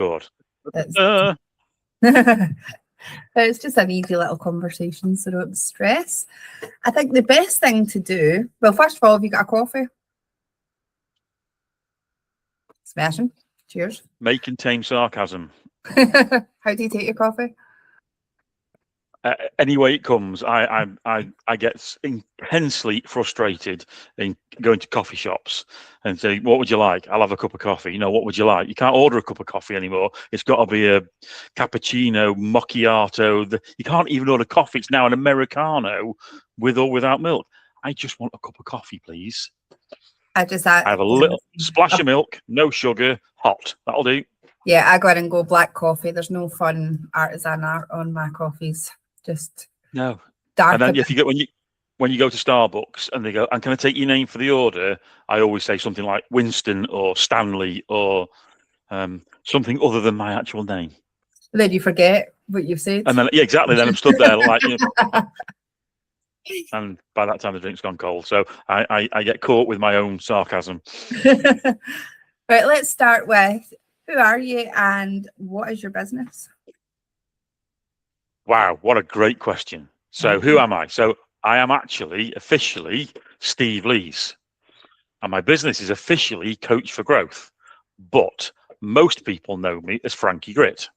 God. It's, it's just an easy little conversation, so don't stress. I think the best thing to do, well, first of all, have you got a coffee? Smashing. Cheers. May contain sarcasm. How do you take your coffee? Any way it comes, I get intensely frustrated in going to coffee shops and say, "What would you like?" I'll have a cup of coffee. What would you like? You can't order a cup of coffee anymore. It's got to be a cappuccino, macchiato. You can't even order coffee. It's now an Americano with or without milk. I just want a cup of coffee, please. I have a little splash of milk, no sugar, hot. That'll do. Yeah, I go ahead and go black coffee. There's no fun artisan art on my coffees. Just no. Dark. And then if you get when you go to Starbucks and they go, "And can I take your name for the order?" I always say something like Winston or Stanley or something other than my actual name. Then you forget what you've said. And then exactly. Then I'm stood there like. And by that time the drink's gone cold, so I get caught with my own sarcasm. Right, let's start with, who are you and what is your business? Wow, what a great question. So who am I? So I am actually officially Steve Lees, and my business is officially Coach for Growth, but most people know me as Frankie Grit,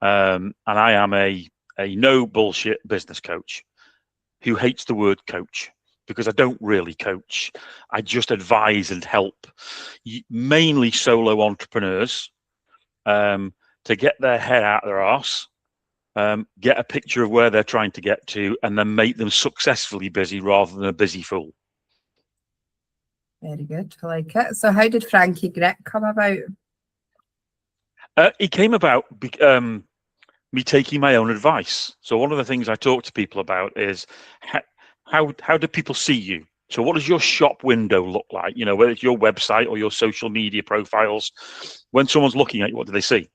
and I am a no bullshit business coach who hates the word coach, because I don't really coach. I just advise and help mainly solo entrepreneurs to get their head out of their arse, get a picture of where they're trying to get to, and then make them successfully busy rather than a busy fool. Very good. I like it. So how did Frankie Grit come about? It came about me taking my own advice. So one of the things I talk to people about is how do people see you? So what does your shop window look like? Whether it's your website or your social media profiles, when someone's looking at you, what do they see?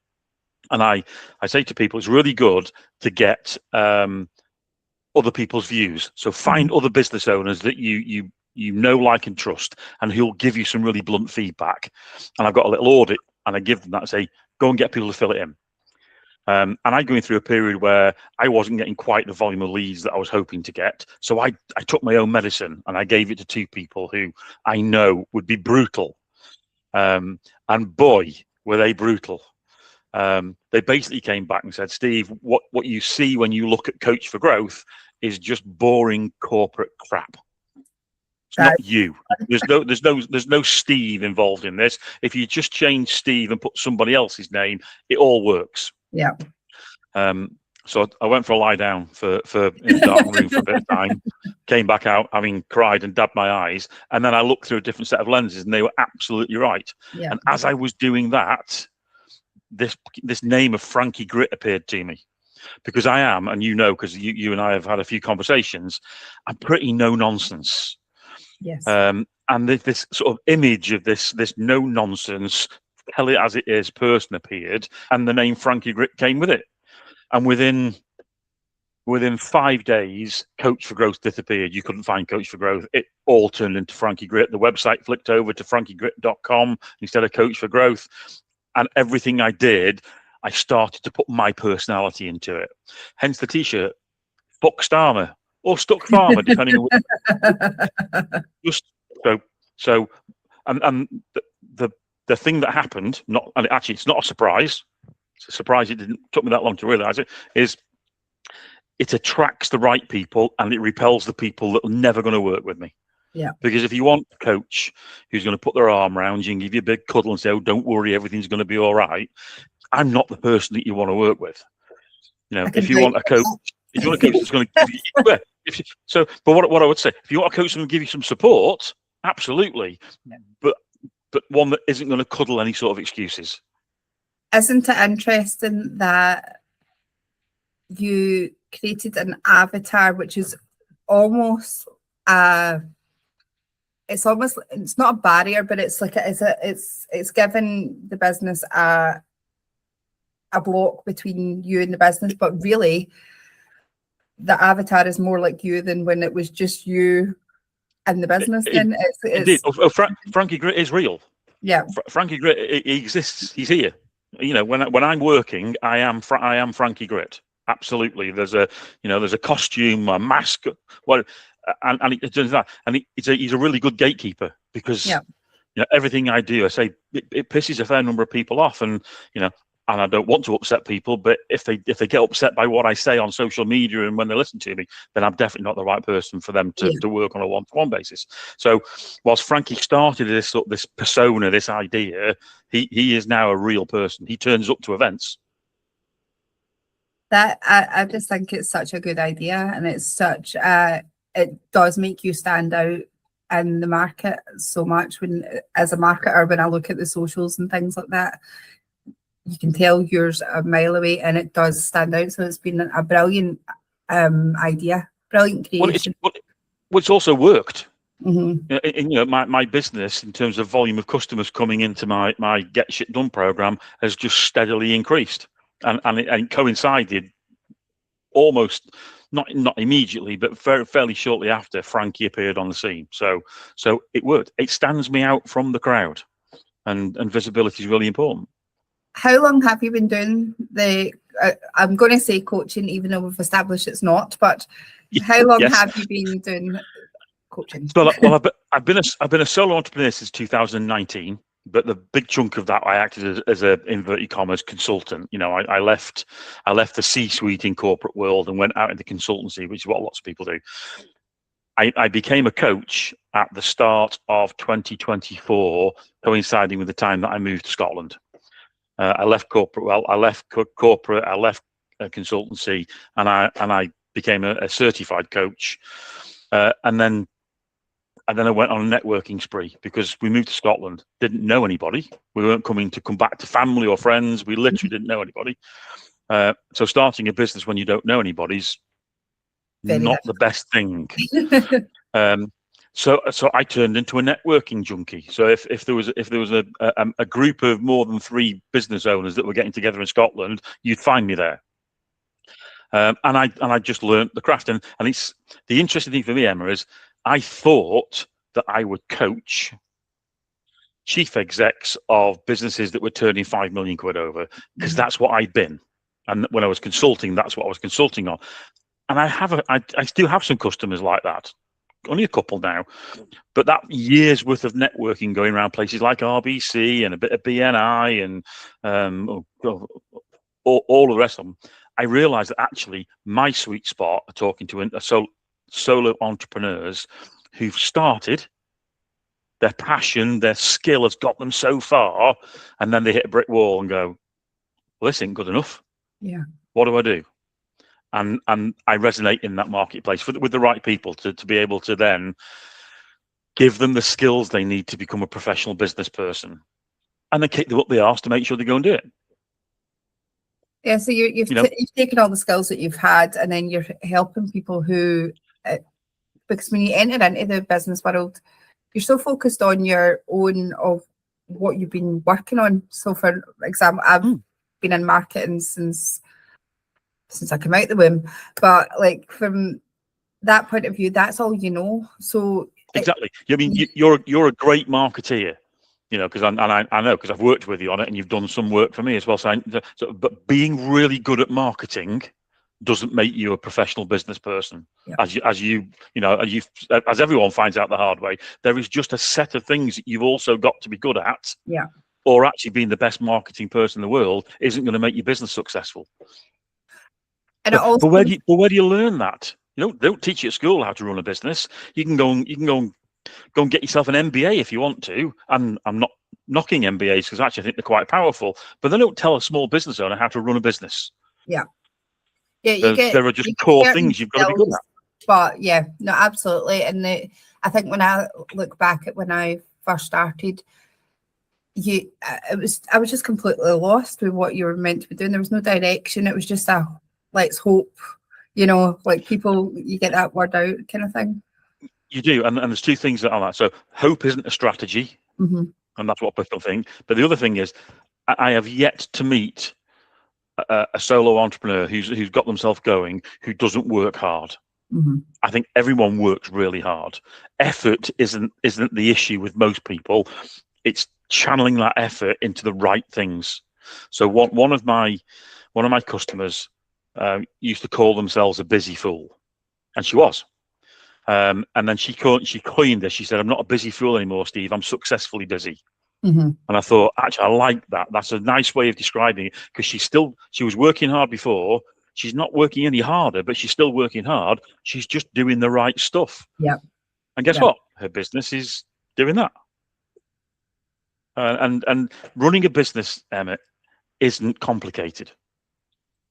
And I say to people, it's really good to get other people's views. So find other business owners that you like and trust, and who'll give you some really blunt feedback. And I've got a little audit, and I give them that and say, go and get people to fill it in. And I'm going through a period where I wasn't getting quite the volume of leads that I was hoping to get. So I took my own medicine and I gave it to two people who I know would be brutal. And boy, were they brutal. They basically came back and said, "Steve, what you see when you look at Coach for Growth is just boring corporate crap. It's not you. There's no Steve involved in this. If you just change Steve and put somebody else's name, it all works." Yeah. So I went for a lie down in the dark room for a bit of time, came back out having cried and dabbed my eyes, and then I looked through a different set of lenses, and they were absolutely right. Yeah. And as I was doing that, this name of Frankie Grit appeared to me, because I am, and because you and I have had a few conversations, I'm pretty no nonsense. Yes. And this sort of image of this no nonsense, tell it as it is person appeared, and the name Frankie Grit came with it. And within 5 days, Coach for Growth disappeared. You couldn't find Coach for Growth. It all turned into Frankie Grit. The website flicked over to frankiegrit.com instead of Coach for Growth. And everything I did, I started to put my personality into it. Hence the t-shirt, Fuck Starmer or Stuck Farmer, depending on which. The thing that happened, and actually it's not a surprise. It's a surprise it took me that long to realize it, is it attracts the right people and it repels the people that are never going to work with me. Yeah. Because if you want a coach who's going to put their arm around you and give you a big cuddle and say, "Oh, don't worry, everything's going to be all right," I'm not the person that you want to work with. If you want a coach that's going to give you, but what I would say, if you want a coach that's going to give you some support, absolutely, but one that isn't going to cuddle any sort of excuses. Isn't it interesting that you created an avatar which is almost it's not a barrier, but it's like it's given the business a block between you and the business, but really the avatar is more like you than when it was just you and the business. Indeed. Frankie Grit is real. Yeah. Frankie Grit, he exists. He's here. when I'm working, I am Frankie Grit. Absolutely. There's a costume, a mask, he's a really good gatekeeper, because everything I do, I say it pisses a fair number of people off, and and I don't want to upset people, but if they get upset by what I say on social media and when they listen to me, then I'm definitely not the right person for them to work on a one-to-one basis. So whilst Frankie started this persona, this idea, he is now a real person. He turns up to events. That I just think it's such a good idea, and it's such it does make you stand out in the market so much. When, as a marketer, when I look at the socials and things like that, you can tell yours a mile away, and it does stand out. So it's been a brilliant idea, brilliant creation. It's also worked. Mm-hmm. My business, in terms of volume of customers coming into my Get Shit Done program, has just steadily increased, and it coincided almost not immediately, but fairly shortly after Frankie appeared on the scene. So it worked. It stands me out from the crowd, and visibility is really important. How long have you been doing the? I'm going to say coaching, even though we've established it's not. But how long have you been doing coaching? Well, I've been a solo entrepreneur since 2019, but the big chunk of that I acted as a inverted commas consultant. I left the C-suite in corporate world and went out into consultancy, which is what lots of people do. I became a coach at the start of 2024, coinciding with the time that I moved to Scotland. I left corporate. I left consultancy, and I became a certified coach, and then I went on a networking spree, because we moved to Scotland, didn't know anybody. We weren't come back to family or friends. We literally didn't know anybody. So starting a business when you don't know anybody's not the best thing. So I turned into a networking junkie. So if there was a group of more than 3 business owners that were getting together in Scotland, you'd find me there. And I just learnt the craft. And it's the interesting thing for me, Emma, is I thought that I would coach chief execs of businesses that were turning 5 million quid over, because that's what I'd been. And when I was consulting, that's what I was consulting on. And I still have some customers like that. Only a couple now, but that year's worth of networking going around places like RBC and a bit of BNI and all the rest of them, I realized that actually my sweet spot are talking to solo entrepreneurs who've started, their passion, their skill has got them so far, and then they hit a brick wall and go, well, this ain't good enough. Yeah. What do I do? And I resonate in that marketplace with the right people to be able to then give them the skills they need to become a professional business person, and then kick them up the arse to make sure they go and do it. Yeah, so you've taken all the skills that you've had, and then you're helping people who, because when you enter into the business world, you're so focused on your own of what you've been working on. So for example, I've been in marketing since I came out the womb, but like from that point of view, that's all you know. So exactly, you're a great marketeer, because I know, because I've worked with you on it, and you've done some work for me as well. But being really good at marketing doesn't make you a professional business person. As everyone finds out the hard way, there is just a set of things that you've also got to be good at. Yeah. Or actually being the best marketing person in the world isn't going to make your business successful. But where do you learn that? They don't teach you at school how to run a business. You can go and get yourself an MBA if you want to. And I'm not knocking MBAs, because actually I think they're quite powerful. But they don't tell a small business owner how to run a business. Yeah. There are just core things you've got to be good at. But yeah, no, absolutely. And I think when I look back at when I first started, I was just completely lost with what you were meant to be doing. There was no direction. It was just a let's hope, like people, you get that word out kind of thing. You do, and there's 2 things that are that. So hope isn't a strategy, and that's what people think. But the other thing is, I have yet to meet a solo entrepreneur who's got themselves going, who doesn't work hard. I think everyone works really hard. Effort isn't the issue with most people. It's channeling that effort into the right things. So one of my customers used to call themselves a busy fool, and she was. And then she coined this. She said, "I'm not a busy fool anymore, Steve. I'm successfully busy." Mm-hmm. And I thought, actually, I like that. That's a nice way of describing it, because she was working hard before. She's not working any harder, but she's still working hard. She's just doing the right stuff. Yeah. And guess what? Her business is doing that. And running a business, Emmett, isn't complicated.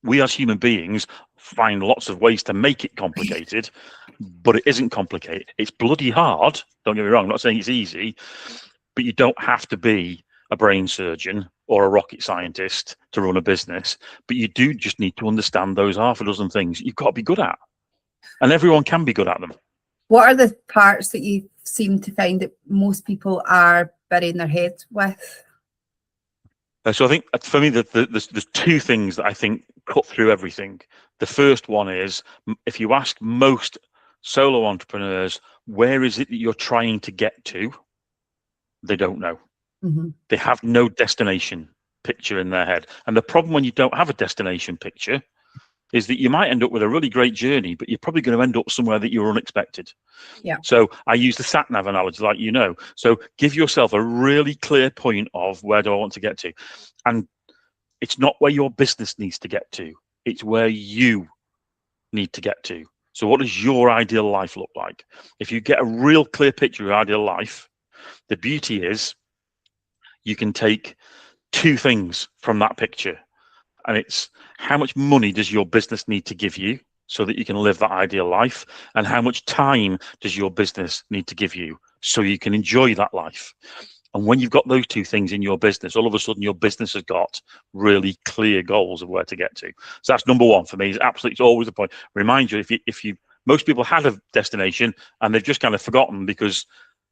We as human beings find lots of ways to make it complicated, but it isn't complicated. It's bloody hard. Don't get me wrong. I'm not saying it's easy, but you don't have to be a brain surgeon or a rocket scientist to run a business. But you do just need to understand those half a dozen things you've got to be good at, and everyone can be good at them. What are the parts that you seem to find that most people are burying their heads with? So I think for me, there's two things that I think cut through everything. The first one is, if you ask most solo entrepreneurs, where is it that you're trying to get to? They don't know. Mm-hmm. They have no destination picture in their head. And the problem when you don't have a destination picture is that you might end up with a really great journey, but you're probably going to end up somewhere that you're unexpected. Yeah. So I use the sat nav analogy, like, so give yourself a really clear point of, where do I want to get to? And it's not where your business needs to get to, it's where you need to get to. So what does your ideal life look like? If you get a real clear picture of your ideal life, the beauty is you can take two things from that picture. And it's, how much money does your business need to give you so that you can live that ideal life? And how much time does your business need to give you so you can enjoy that life? And when you've got those two things in your business, all of a sudden your business has got really clear goals of where to get to. So that's number one for me. It's always the point. Remind you, if you most people had a destination and they've just kind of forgotten because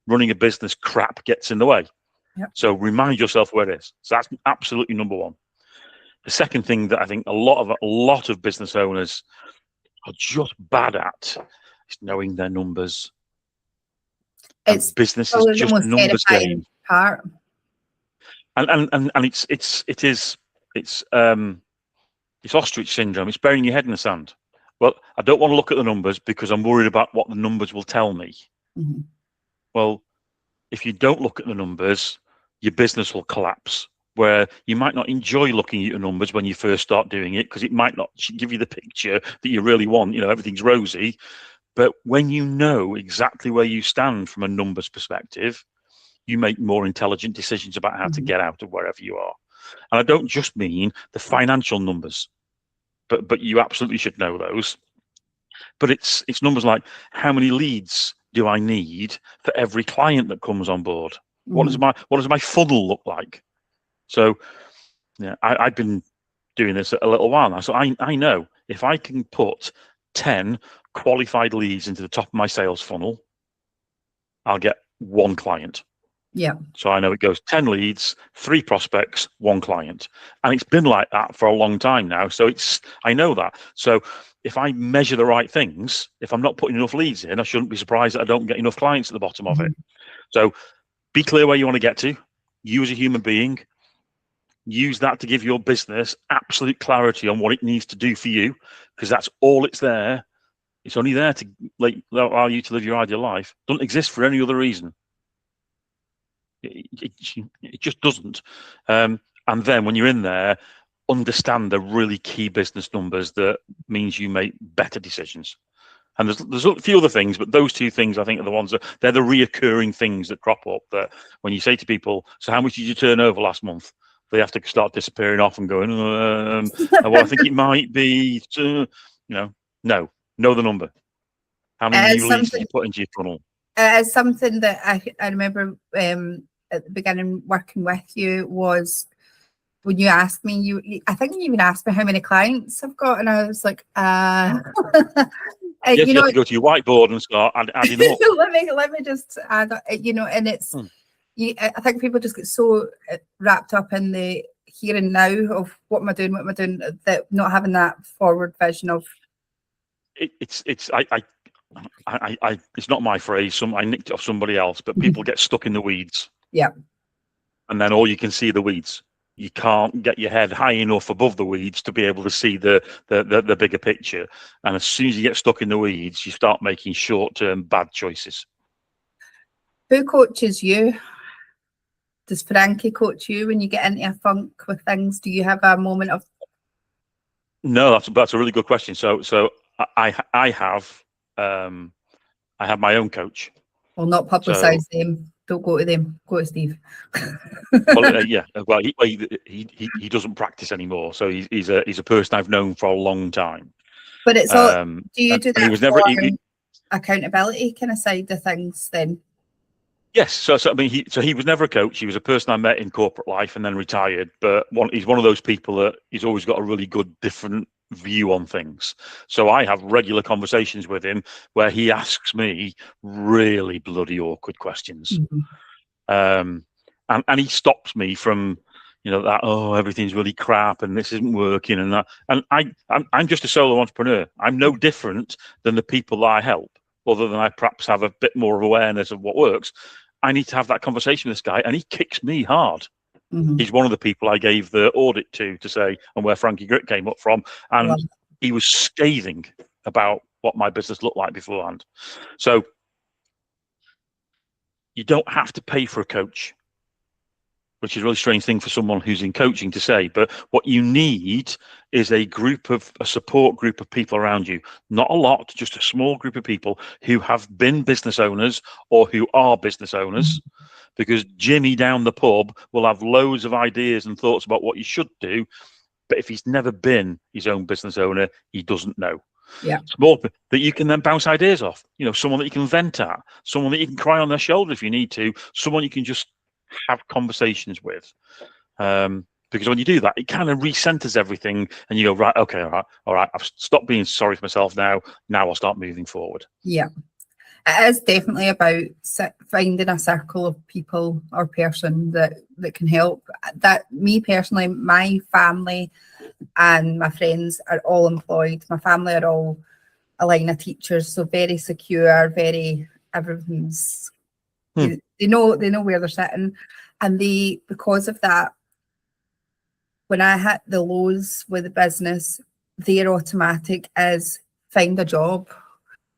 running a business crap gets in the way. Yep. So remind yourself where it is. So that's absolutely number one. The second thing that I think a lot of business owners are just bad at is knowing their numbers. It's business is just a numbers game. Part. And it's ostrich syndrome. It's burying your head in the sand. Well, I don't want to look at the numbers because I'm worried about what the numbers will tell me. Mm-hmm. Well, if you don't look at the numbers, your business will collapse. Where you might not enjoy looking at your numbers when you first start doing it, because it might not give you the picture that you really want. Everything's rosy. But when you know exactly where you stand from a numbers perspective, you make more intelligent decisions about how to get out of wherever you are. And I don't just mean the financial numbers, but you absolutely should know those. But it's numbers like, how many leads do I need for every client that comes on board? What does my funnel look like? So, I've been doing this a little while now. So I know if I can put 10 qualified leads into the top of my sales funnel, I'll get one client. Yeah. So I know it goes 10 leads, 3 prospects, 1 client. And it's been like that for a long time now. So I know that. So if I measure the right things, if I'm not putting enough leads in, I shouldn't be surprised that I don't get enough clients at the bottom of it. So be clear where you want to get to. You as a human being, use that to give your business absolute clarity on what it needs to do for you, because that's all it's there. It's only there to allow you to live your ideal life. It doesn't exist for any other reason. It just doesn't. And then when you're in there, understand the really key business numbers that means you make better decisions. And there's a few other things, but those two things I think are the ones they're the reoccurring things that crop up. That when you say to people, "So how much did you turn over last month?" They have to start disappearing off and going, well, I think it might be, no, know the number. How many new leads did you put into your funnel? Something that I remember at the beginning working with you was when you asked me, I think you even asked me how many clients I've got, and I was like, yes, you have to go to your whiteboard and start adding up. let me just add, and it's, I think people just get so wrapped up in the here and now of what am I doing, that not having that forward vision of. It's not my phrase. I nicked it off somebody else, but people get stuck in the weeds. Yeah. And then all you can see are the weeds. you can't get your head high enough above the weeds to be able to see the bigger picture. And as soon as you get stuck in the weeds, you start making short-term bad choices. Who coaches you? Does Frankie coach you when you get into a funk with things? Do you have a moment of? No, that's a really good question. So I have my own coach. Well, not publicise them. Don't go to them. Go to Steve. Well, yeah. Well, he doesn't practice anymore, so he's a person I've known for a long time. But it's all. Do you do that? He was never accountability kind of side of things then? Yes. So I mean, he was never a coach. He was a person I met in corporate life and then retired. But he's one of those people that he's always got a really good different view on things. So I have regular conversations with him where he asks me really bloody awkward questions. And he stops me from, that, oh, everything's really crap and this isn't working and that. And I'm just a solo entrepreneur. I'm no different than the people that I help, other than I perhaps have a bit more of awareness of what works. I need to have that conversation with this guy, and he kicks me hard. He's one of the people I gave the audit to say, and where Frankie Grit came up from, and he was scathing about what my business looked like beforehand. So you don't have to pay for a coach, which is a really strange thing for someone who's in coaching to say, but what you need is a support group of people around you. Not a lot, just a small group of people who have been business owners or who are business owners, because Jimmy down the pub will have loads of ideas and thoughts about what you should do, but if he's never been his own business owner, he doesn't know. Yeah. Small that you can then bounce ideas off. Someone that you can vent at, someone that you can cry on their shoulder if you need to, someone you can just have conversations with, because when you do that, it kind of recenters everything, and you go, right, okay, all right, I've stopped being sorry for myself now I'll start moving forward. Yeah, it is definitely about finding a circle of people or person that can help. That, me personally, my family and my friends are all employed. My family are all a line of teachers, so very secure, very, everything's they know where they're sitting, and because of that, when I hit the lows with the business, their automatic is find a job.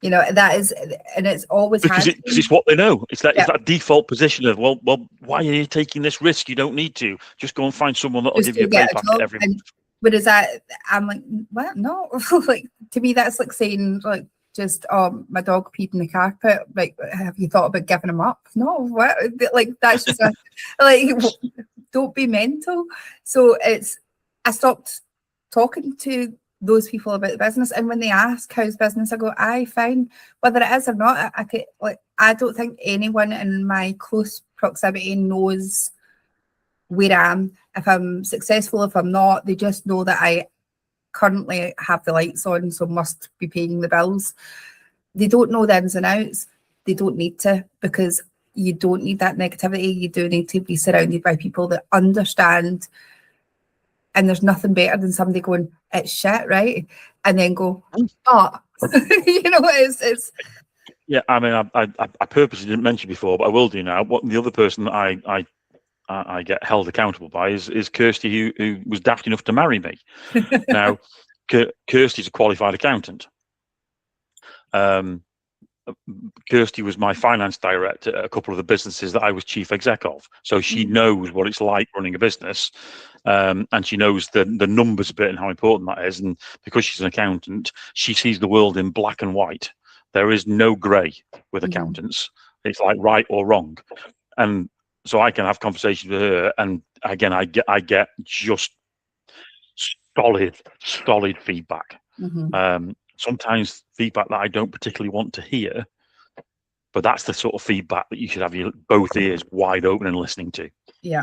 That is, and it's always because it's what they know. It's that default position of, well, why are you taking this risk? You don't need to. Just go and find someone that'll give you a pay packet every month. Whereas I'm like, what? No, like, to me that's like saying, like, just, my dog peed in the carpet. Like, have you thought about giving him up? No, what? Like, that's just like, don't be mental. So I stopped talking to those people about the business, and when they ask how's business, I go, I fine, whether it is or not. I don't think anyone in my close proximity knows where I am, if I'm successful, if I'm not. They just know that I currently have the lights on, so must be paying the bills. They don't know the ins and outs. They don't need to, because you don't need that negativity. You do need to be surrounded by people that understand. And there's nothing better than somebody going, it's shit, right? And then go, oh, it's. Yeah, I mean, I purposely didn't mention before, but I will do now. What the other person that I get held accountable by is Kirsty, who was daft enough to marry me. Now, Kirsty's a qualified accountant. Kirsty was my finance director at a couple of the businesses that I was chief exec of. So she knows what it's like running a business, and she knows the numbers bit and how important that is. And because she's an accountant, she sees the world in black and white. There is no grey with accountants. It's like right or wrong. And so I can have conversations with her, and again, I get just solid feedback. Sometimes feedback that I don't particularly want to hear, but that's the sort of feedback that you should have your both ears wide open and listening to. Yeah.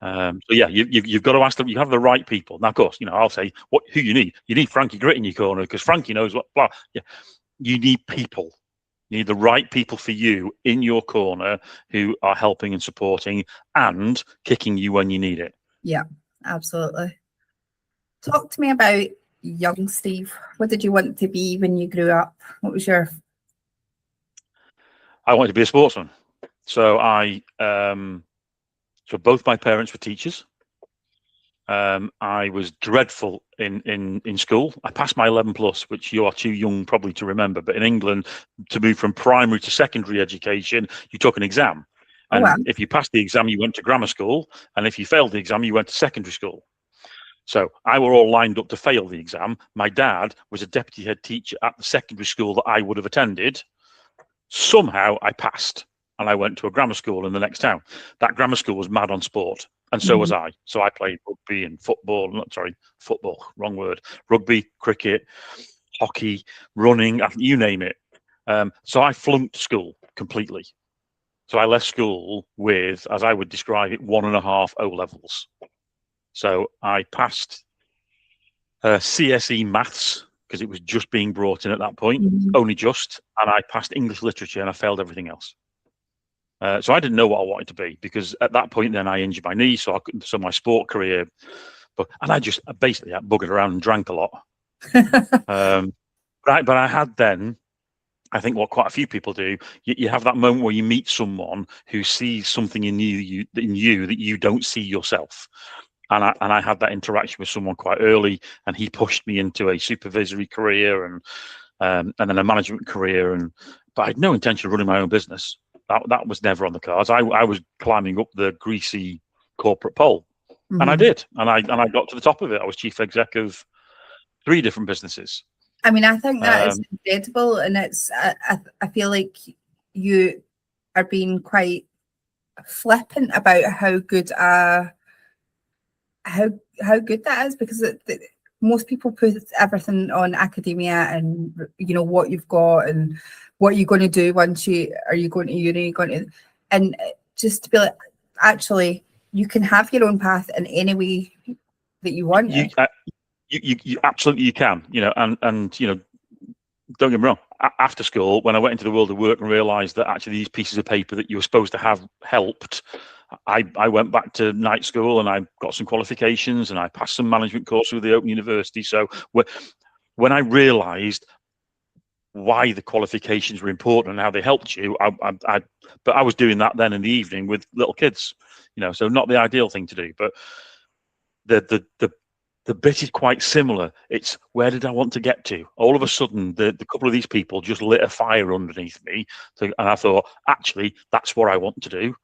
So yeah, you've got to ask them. You have the right people. Now, of course, I'll say who you need. You need Frankie Grit in your corner because Frankie knows what. Blah. Yeah, you need people. You need the right people for you in your corner who are helping and supporting and kicking you when you need it. Yeah, absolutely. Talk to me about young Steve. What did you want to be when you grew up? What was your... I wanted to be a sportsman. So so both my parents were teachers. I was dreadful in school. I passed my 11 plus, which you are too young probably to remember. But in England, to move from primary to secondary education, you took an exam. And wow. if you passed the exam, you went to grammar school. And if you failed the exam, you went to secondary school. So I were all lined up to fail the exam. My dad was a deputy head teacher at the secondary school that I would have attended. Somehow I passed and I went to a grammar school in the next town. That grammar school was mad on sport. And so was I. So I played rugby and football, football, wrong word, rugby, cricket, hockey, running, you name it. So I flunked school completely. So I left school with, as I would describe it, 1.5 O levels. So I passed CSE maths, because it was just being brought in at that point, only just, and I passed English literature and I failed everything else. So I didn't know what I wanted to be, because at that point then I injured my knee, so my sport career, and I just basically buggered around and drank a lot. But I had then, I think what quite a few people do, you have that moment where you meet someone who sees something in you that you don't see yourself. And I had that interaction with someone quite early, and he pushed me into a supervisory career and then a management career. But I had no intention of running my own business. That was never on the cards. I was climbing up the greasy corporate pole, and I did, and I got to the top of it. I was chief exec of 3 different businesses. I mean, I think that is incredible, and it's. I feel like you are being quite flippant about how good how good that is, because most people put everything on academia and what you've got and what you're going to do once are you going to uni, and just to be like, actually you can have your own path in any way that you want. You absolutely you can, and don't get me wrong, after school, when I went into the world of work and realized that actually these pieces of paper that you were supposed to have helped, I went back to night school and I got some qualifications and I passed some management courses with the Open University. So when I realized why the qualifications were important and how they helped you, but I was doing that then in the evening with little kids, so not the ideal thing to do. But the bit is quite similar. It's, where did I want to get to? All of a sudden, the couple of these people just lit a fire underneath me, and I thought, actually, that's what I want to do.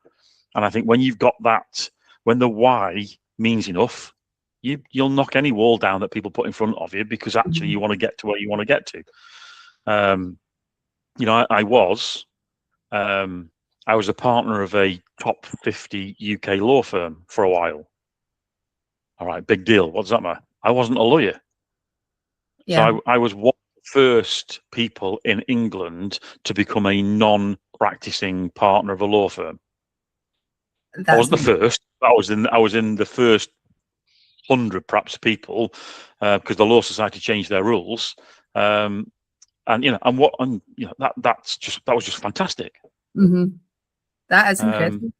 And I think when you've got that, when the why means enough, you'll knock any wall down that people put in front of you, because actually you want to get to where you want to get to. I was a partner of a top 50 UK law firm for a while. All right, big deal. What does that matter? I wasn't a lawyer. Yeah. So I was one of the first people in England to become a non-practicing partner of a law firm. I wasn't the first. I was in the first 100 perhaps people, because the Law Society changed their rules. That was just fantastic. That is incredible.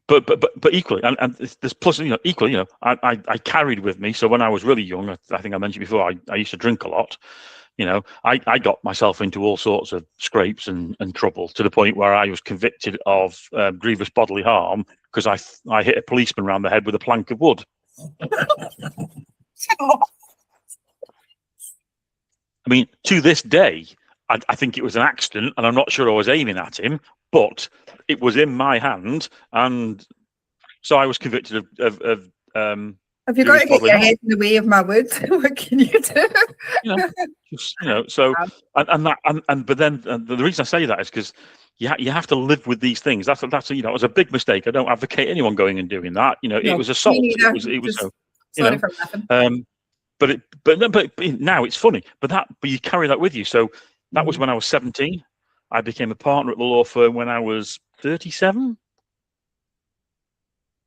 But equally, and there's plus, equally, I carried with me. So when I was really young, I think I mentioned before, I used to drink a lot. I got myself into all sorts of scrapes and trouble, to the point where I was convicted of grievous bodily harm because I hit a policeman around the head with a plank of wood. I mean, to this day, I think it was an accident, and I'm not sure I was aiming at him, but it was in my hand, and so I was convicted of have you got to get your head in the way of my wood? What can you do? So but then the reason I say that is because you have to live with these things. That's it was a big mistake. I don't advocate anyone going and doing that. It was assault. It was sorry for laughing. But now it's funny. But you carry that with you. So that was when I was 17. I became a partner at the law firm when I was 37.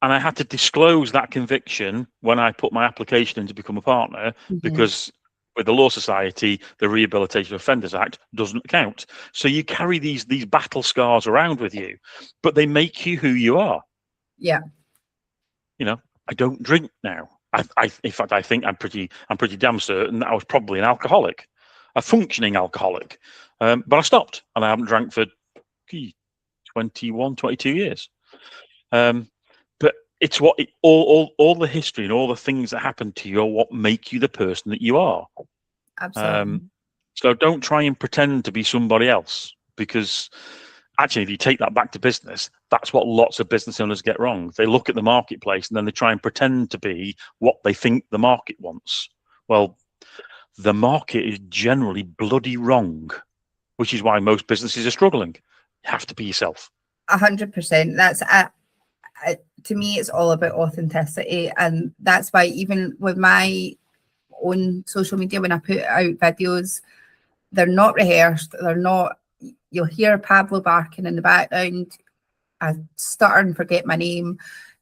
And I had to disclose that conviction when I put my application in to become a partner, because with the Law Society, the Rehabilitation of Offenders Act doesn't count. So you carry these battle scars around with you, but they make you who you are. Yeah. I don't drink now. In fact, I think I'm pretty damn certain that I was probably an alcoholic, a functioning alcoholic. But I stopped, and I haven't drank for 21, 22 years. But it's what all the history and all the things that happen to you are what make you the person that you are. Absolutely. So don't try and pretend to be somebody else, because actually, if you take that back to business, that's what lots of business owners get wrong. They look at the marketplace and then they try and pretend to be what they think the market wants. Well, the market is generally bloody wrong, which is why most businesses are struggling. You have to be yourself. 100%. That's to me, it's all about authenticity, and that's why even with my own social media, when I put out videos, they're not rehearsed. They're not. You'll hear Pablo barking in the background. I stutter and forget my name.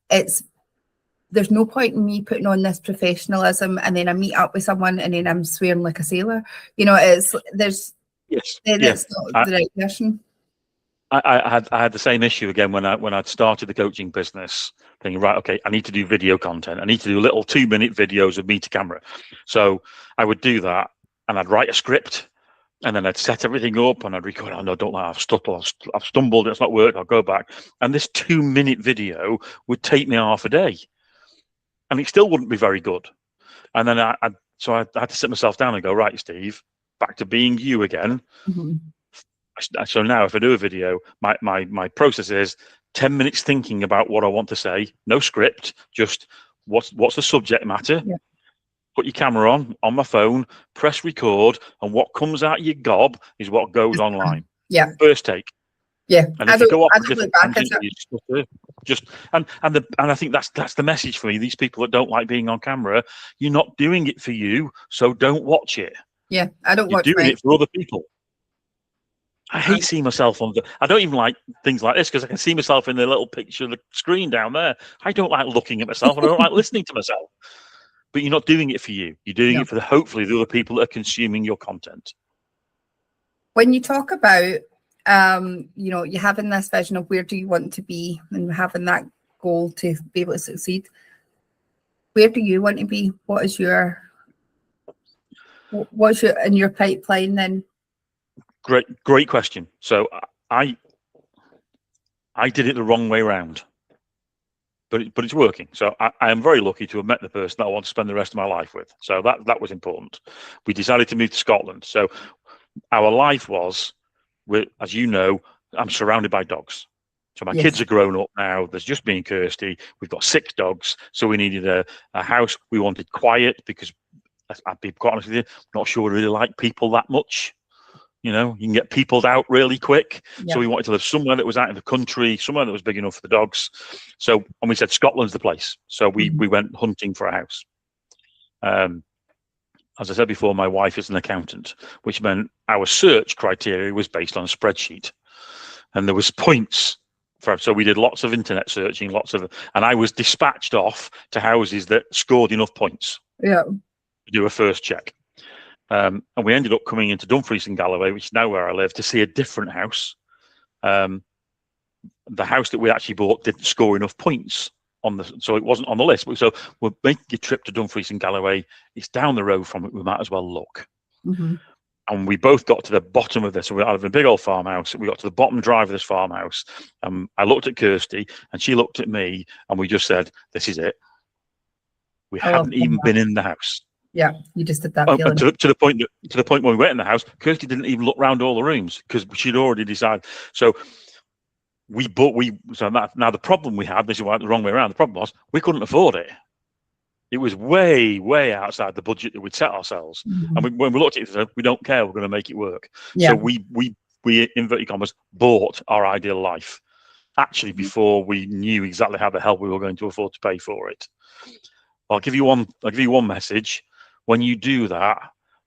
There's no point in me putting on this professionalism and then I meet up with someone and then I'm swearing like a sailor. You know, it's not the right person. I had the same issue again when I'd started the coaching business, thinking, right, okay, I need to do video content. I need to do little 2-minute videos of me to camera. So I would do that and I'd write a script and then I'd set everything up and I'd record. Oh no, don't lie, I've stumbled, it's not worked, I'll go back. And this 2-minute video would take me half a day. And it still wouldn't be very good. And then I had to sit myself down and go, right, Steve, back to being you again. Mm-hmm. So now if I do a video, my process is 10 minutes thinking about what I want to say, no script, just what's the subject matter. Yeah. Put your camera on my phone, press record, and what comes out of your gob is what goes online. Yeah. First take. Yeah. And if you go off a different tangent, and I think that's the message for me. These people that don't like being on camera, you're not doing it for you, so don't watch it. Yeah, I don't watch. You're doing it for other people. I hate seeing myself I don't even like things like this because I can see myself in the little picture of the screen down there. I don't like looking at myself and I don't like listening to myself. But you're not doing it for you. You're doing it for hopefully the other people that are consuming your content. When you talk about, you having this vision of where do you want to be and having that goal to be able to succeed, where do you want to be? What's your in your pipeline then? Great question. So I did it the wrong way around, but it's working. So I am very lucky to have met the person that I want to spend the rest of my life with. So that was important. We decided to move to Scotland. So our life was, as you know, I'm surrounded by dogs. So my kids are grown up now. There's just me and Kirsty. We've got 6 dogs. So we needed a house. We wanted quiet because, I'd be quite honest with you, not sure we really like people that much. You know, you can get peopled out really quick. So we wanted to live somewhere that was out in the country, somewhere that was big enough for the dogs. So, and we said, Scotland's the place. So we went hunting for a house. As I said before, my wife is an accountant, which meant our search criteria was based on a spreadsheet. And there was points so we did lots of internet searching, and I was dispatched off to houses that scored enough points to do a first check. And we ended up coming into Dumfries and Galloway, which is now where I live, to see a different house. The house that we actually bought didn't score enough points so it wasn't on the list. So we're making a trip to Dumfries and Galloway. It's down the road from it. We might as well look. Mm-hmm. And we both got to the bottom of this. So we had a big old farmhouse. We got to the bottom drive of this farmhouse. I looked at Kirsty and she looked at me and we just said, this is it. We hadn't even been in the house. Yeah, you just did that feeling. To the point when we went in the house, Kirsty didn't even look around all the rooms because she'd already decided. So now the problem we had, this is why the wrong way around. The problem was we couldn't afford it. It was way, way outside the budget that we'd set ourselves. Mm-hmm. And when we looked at it, we said, we don't care. We're going to make it work. Yeah. So we inverted commas bought our ideal life actually before we knew exactly how the hell we were going to afford to pay for it. I'll give you one message. When you do that,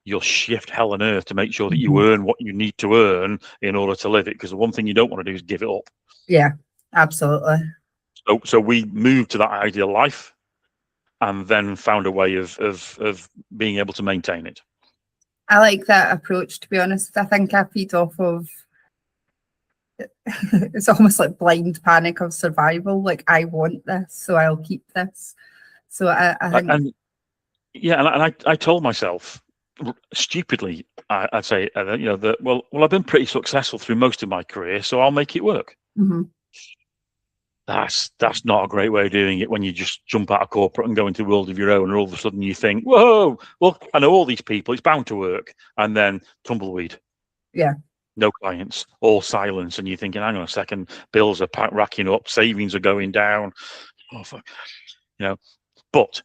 you'll shift hell and earth to make sure that you earn what you need to earn in order to live it. Because the one thing you don't want to do is give it up. Yeah, absolutely. So we moved to that ideal life and then found a way of being able to maintain it. I like that approach, to be honest. I think I feed off of it's almost like blind panic of survival. Like, I want this, so I'll keep this. So I think... I told myself stupidly, I'd say, that I've been pretty successful through most of my career, so I'll make it work. Mm-hmm. That's not a great way of doing it when you just jump out of corporate and go into the world of your own, and all of a sudden you think, whoa, well, I know all these people, it's bound to work. And then tumbleweed. Yeah. No clients, all silence. And you're thinking, hang on a second, bills are racking up, savings are going down. Oh, fuck. But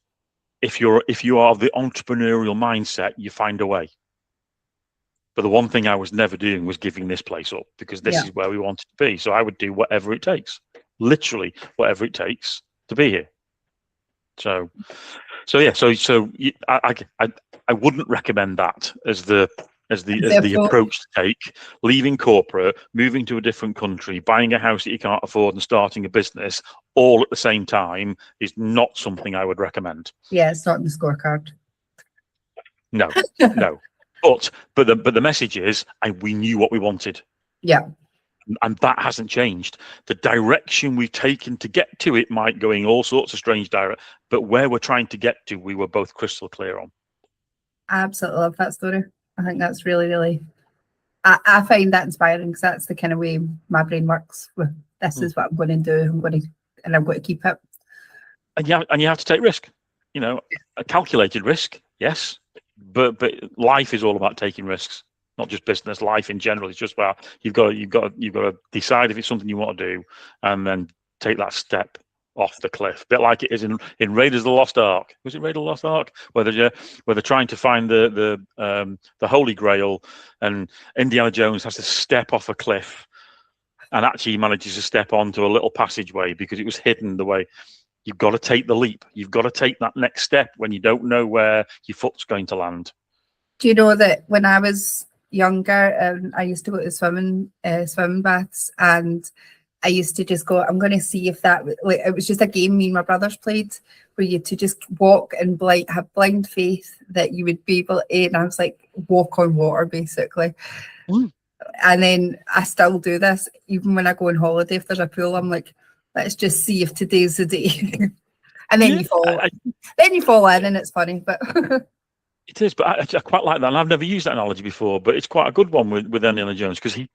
if you are of the entrepreneurial mindset, you find a way. But the one thing I was never doing was giving this place up, because this is where we wanted to be. So I would do whatever it takes, literally whatever it takes to be here. So I wouldn't recommend that as the approach to take. Leaving corporate, moving to a different country, buying a house that you can't afford, and starting a business all at the same time is not something I would recommend. Yeah, it's not in the scorecard. No, no. But the message is, we knew what we wanted. Yeah. And that hasn't changed. The direction we've taken to get to it might go in all sorts of strange directions, but where we're trying to get to, we were both crystal clear on. I absolutely love that story. I think that's really, really, I find that inspiring, because that's the kind of way my brain works. With this is what I'm going to do. I'm going to keep it. And you have to take risk. A calculated risk, yes, but life is all about taking risks. Not just business, life in general. It's just about you've got to decide if it's something you want to do, and then take that step off the cliff. A bit like it is in Raiders of the Lost Ark. Was it Raiders of the Lost Ark? Where they're trying to find the Holy Grail, and Indiana Jones has to step off a cliff, and actually manages to step onto a little passageway because it was hidden the way. You've got to take the leap. You've got to take that next step when you don't know where your foot's going to land. Do you know that when I was younger, I used to go to swimming baths, and I used to just go, I'm going to see if that, like, it was just a game me and my brothers played, where you to just walk and have blind faith that you would be able to, and I was like, walk on water, basically. And then I still do this, even when I go on holiday. If there's a pool, I'm like, let's just see if today's the day. And then you fall in, and it's funny, but it is. But I quite like that, and I've never used that analogy before, but it's quite a good one with Indiana Jones, because he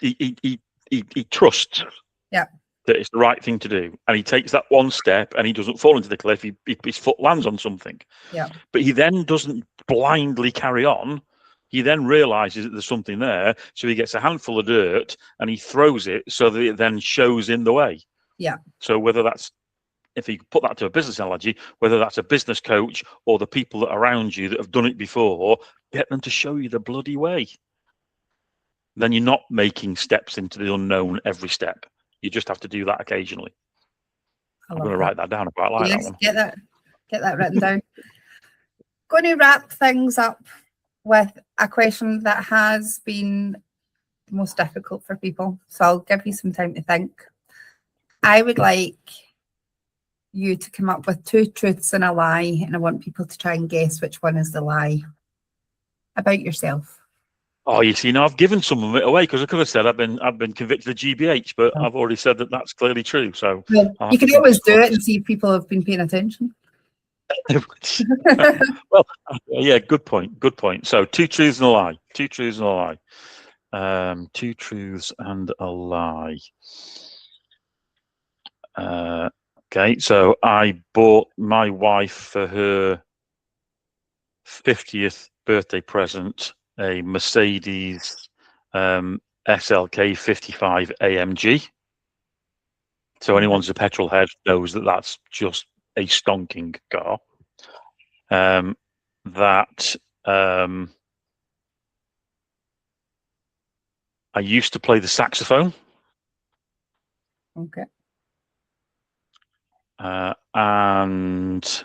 trusts that it's the right thing to do, and he takes that one step, and he doesn't fall into the cliff. His foot lands on something. Yeah. But he then doesn't blindly carry on. He then realizes that there's something there, so he gets a handful of dirt and he throws it so that it then shows in the way. Yeah. So whether that's, if you put that to a business analogy, whether that's a business coach or the people that are around you that have done it before, get them to show you the bloody way. Then you're not making steps into the unknown every step. You just have to do that occasionally. I'm going to write that down. I quite like that one. Get that written down. Going to wrap things up with a question that has been the most difficult for people. So I'll give you some time to think. I would like you to come up with 2 truths and a lie, and I want people to try and guess which one is the lie about yourself. Oh, you see, now I've given some of it away, because I could have said I've been convicted of GBH, but I've already said that that's clearly true. So you can always do it and see if people have been paying attention. Well, yeah, good point. Good point. So 2 truths and a lie. 2 truths and a lie. 2 truths and a lie. Okay, so I bought my wife for her 50th birthday present a Mercedes SLK 55 AMG. So anyone who's a petrol head knows that that's just a stonking car. I used to play the saxophone. Okay. And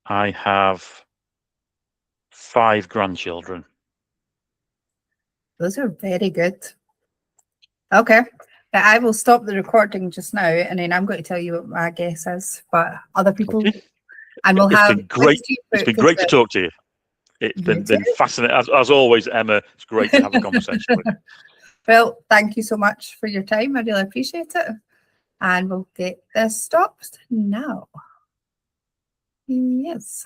I have 5 grandchildren. Those are very good. Okay. But I will stop the recording just now, and then I'm going to tell you what my guess is. But other people, Okay. and we'll have. Been great. It's been great to talk to you. It's been fascinating as always, Emma. It's great to have a conversation with you. Well, thank you so much for your time. I really appreciate it. And we'll get this stopped now. Yes.